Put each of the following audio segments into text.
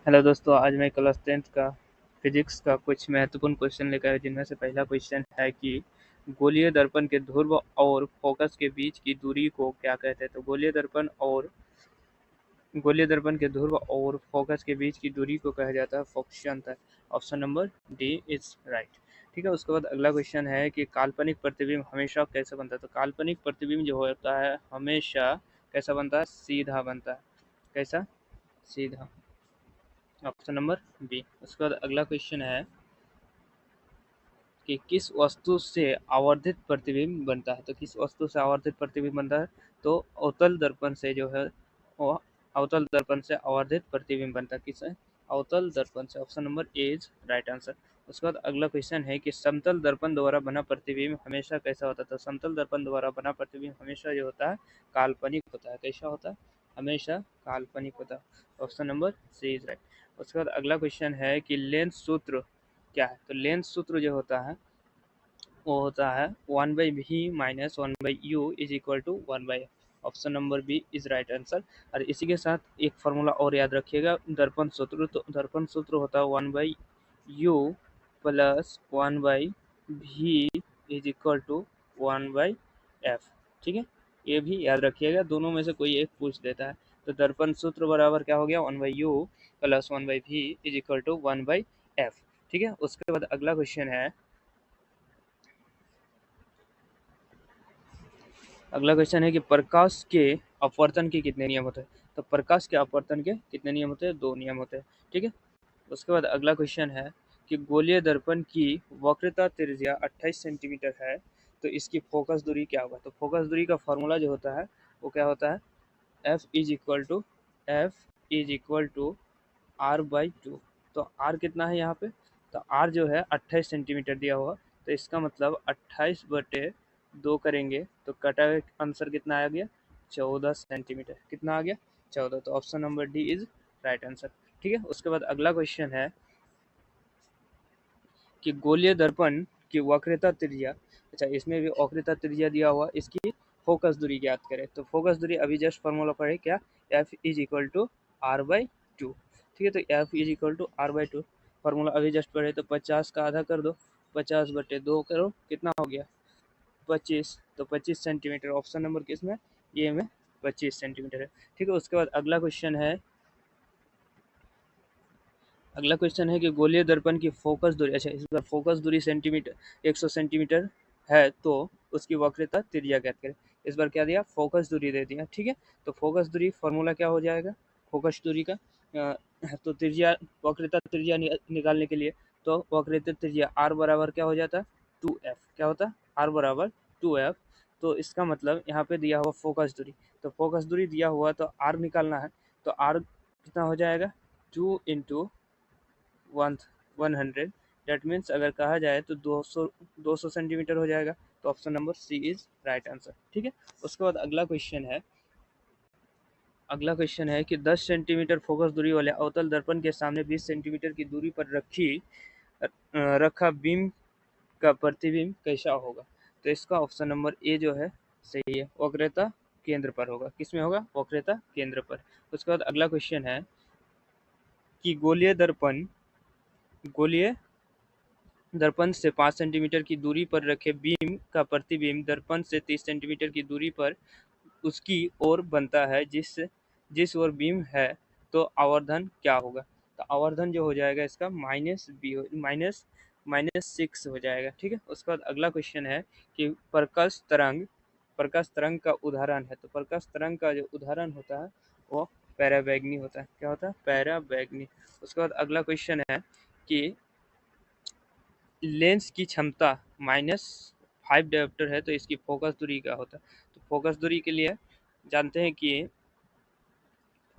Hello दोस्तों, आज मैं क्लास 10th का फिजिक्स का कुछ महत्वपूर्ण क्वेश्चन लेकर आया, जिनमें से पहला क्वेश्चन है कि गोलीय दर्पण के ध्रुव और फोकस के बीच की दूरी को क्या कहते हैं। तो गोलीय दर्पण के ध्रुव और फोकस के बीच की दूरी को कहा जाता है फोकसीय अंतर। Option number D is right. ठीक है, उसके बाद अगला क्वेश्चन है कि काल्पनिक प्रतिबिंब हमेशा कैसे बनता है। तो काल्पनिक प्रतिबिंब जो होता है हमेशा कैसा बनता है, सीधा बनता है। कैसा, सीधा। Option number B. उसके बाद अगला क्वेश्चन है कि किस वस्तु से आवर्धित प्रतिबिंब बनता है। तो किस वस्तु से आवर्धित प्रतिबिंब बनता है, तो अवतल दर्पण से जो है वो अवतल दर्पण से आवर्धित प्रतिबिंब बनता है। किससे, अवतल दर्पण से। Option number A is right answer. उसके बाद अगला क्वेश्चन है कि समतल दर्पण द्वारा बना प्रतिबिंब हमेशा कैसा होता है। तो समतल दर्पण द्वारा बना प्रतिबिंब हमेशा जो होता है काल्पनिक होता है। कैसा होता है, हमेशा काल्पनिक होता है। Option number C is right. उसके बाद अगला क्वेश्चन है कि लेंस सूत्र क्या है। तो लेंस सूत्र जो होता है वो होता है 1/v minus 1/u is equal to 1/f। Option number B is right answer. और इसी के साथ एक फार्मूला और याद रखिएगा, दर्पण सूत्र। तो दर्पण सूत्र होता है 1/u plus 1/v is equal to 1/f। ठीक है, ये भी याद रखिएगा, दोनों में से कोई एक पूछ देता है। तो दर्पण सूत्र बराबर क्या हो गया, 1/u plus 1/v is equal to 1/f। ठीक है, उसके बाद अगला क्वेश्चन है, कि प्रकाश के अपवर्तन के कितने नियम होते हैं। तो प्रकाश के अपवर्तन के कितने नियम होते हैं, 2 नियम होते हैं। ठीक है, उसके बाद अगला क्वेश्चन है कि गोलीय दर्पण की वक्रता त्रिज्या 28 सेंटीमीटर है, तो इसकी फोकस दूरी क्या होगा। तो फोकस दूरी का फॉर्मूला जो होता है वो क्या होता है, F is equal to R/2। तो R कितना है यहाँ पे, तो R जो है 28 सेंटीमीटर दिया हुआ, तो इसका मतलब 28/2 करेंगे तो कटा हुआ आंसर कितना आ गया, 14 सेंटीमीटर। कितना आ गया, 14। तो option number D is right answer. ठीक है, उसके बाद अगला क्वेश्चन है कि गोलीय दर्पण की वक्रता त्रिज्या, अच्छा इसमें भी वक्रता त्रिज्या दिया हुआ, इसकी फोकस दूरी ज्ञात करें। तो फोकस दूरी अभी जस्ट फॉर्मूला पढ़े क्या, F=R/2। ठीक है, तो F=R/2 फार्मूला अभी जस्ट पढ़े, तो 50 का आधा कर दो, 50/2 करो, कितना हो गया 25। तो 25 सेंटीमीटर। ऑप्शन नंबर किसमें, ये में 25 सेंटीमीटर है। ठीक है, उसके बाद अगला क्वेश्चन है कि गोलीय दर्पण की फोकस दूरी, अच्छा इस बार फोकस दूरी सेंटीमीटर 100 सेंटीमीटर है, तो उसकी वक्रता त्रिज्या ज्ञात करें। इस बार क्या दिया, फोकस दूरी दे दिया। ठीक है, तो फोकस दूरी फॉर्मूला क्या हो जाएगा फोकस दूरी का, तो त्रिज्या, वक्रता त्रिज्या निकालने के लिए, तो वक्रता त्रिज्या r बराबर क्या हो जाता है 2f। क्या होता है, r बराबर 2f। तो इसका मतलब यहाँ पे दिया हुआ फोकस दूरी, तो फोकस दूरी दिया हुआ तो r निकालना है, तो r कितना हो जाएगा 2 इंटू 100। डेट मीन्स अगर कहा जाए तो 200 सेंटीमीटर हो जाएगा। तो option number C is right answer. ठीक है, उसके बाद अगला क्वेश्चन है कि 10 सेंटीमीटर फोकस दूरी वाले अवतल दर्पण के सामने 20 सेंटीमीटर की दूरी पर रखा बीम का प्रतिबिंब कैसा होगा। तो इसका ऑप्शन नंबर ए जो है सही है, वक्रता केंद्र पर होगा। किसमें होगा, वक्रता केंद्र पर। उसके बाद अगला क्वेश्चन है कि गोलीय दर्पण से 5 सेंटीमीटर की दूरी पर रखे बीम का प्रतिबिंब दर्पण से 30 सेंटीमीटर की दूरी पर उसकी ओर बनता है, जिस ओर बीम है, तो आवर्धन क्या होगा। तो आवर्धन जो हो जाएगा इसका -6 हो जाएगा। ठीक है, उसके बाद अगला क्वेश्चन है कि प्रकाश तरंग का उदाहरण है। तो प्रकाश तरंग का जो उदाहरण होता है वो पैराबैंगनी होता है। क्या होता है, पैराबैंगनी। उसके बाद अगला क्वेश्चन है कि लेंस की क्षमता -5 डायोप्टर है, तो इसकी फोकस दूरी क्या होता है। तो फोकस दूरी के लिए जानते हैं कि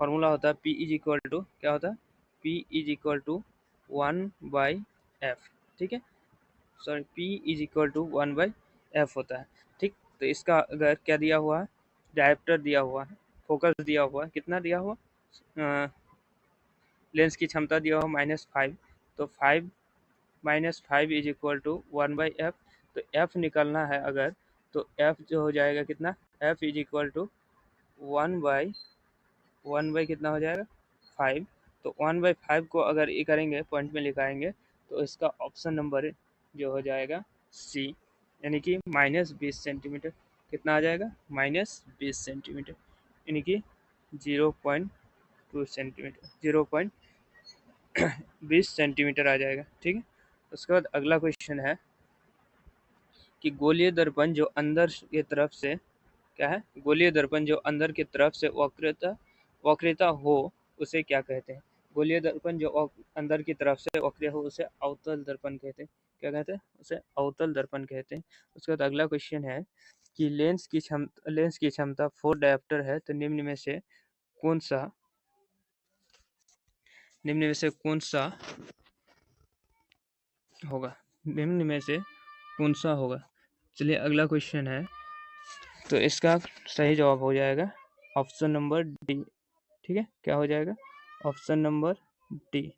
फॉर्मूला होता है P इज इक्वल टू, क्या होता है, P is equal to 1/f। ठीक है, sorry, P is equal to 1/f होता है। ठीक, तो इसका अगर क्या दिया हुआ है, डायोप्टर दिया हुआ है, फोकस दिया हुआ है, कितना दिया हुआ, लेंस की क्षमता दिया हुआ -5, तो 5 इज इक्वल टू 1/f। तो f निकालना है अगर, तो f जो हो जाएगा कितना, f इज इक्वल टू 1/, कितना हो जाएगा 5, तो 1/5 को अगर ये करेंगे, पॉइंट में लिखाएंगे, तो इसका ऑप्शन नंबर जो हो जाएगा सी, यानी कि -20 सेंटीमीटर। कितना आ जाएगा? -20 सेंटीमीटर, यानी कि 0.2 सेंटीमीटर, 0.20 सेंटीमीटर आ जाएगा। ठीक है। उसके बाद अगला क्वेश्चन है कि गोलीय दर्पण जो अंदर की तरफ से, क्या है? गोलीय दर्पण जो अंदर की तरफ से वक्रता हो उसे क्या कहते हैं? गोलीय दर्पण जो अंदर की तरफ से वक्र हो उसे अवतल दर्पण कहते हैं। क्या कहते हैं? उसे अवतल दर्पण कहते हैं। उसके बाद अगला क्वेश्चन है कि लेंस की क्षमता 4 डायोप्टर है, तो निम्न में से कौन सा होगा? निम्न में से कौन सा होगा? चलिए अगला क्वेश्चन है, तो इसका सही जवाब हो जाएगा ऑप्शन नंबर डी। ठीक है, क्या हो जाएगा? Option number D.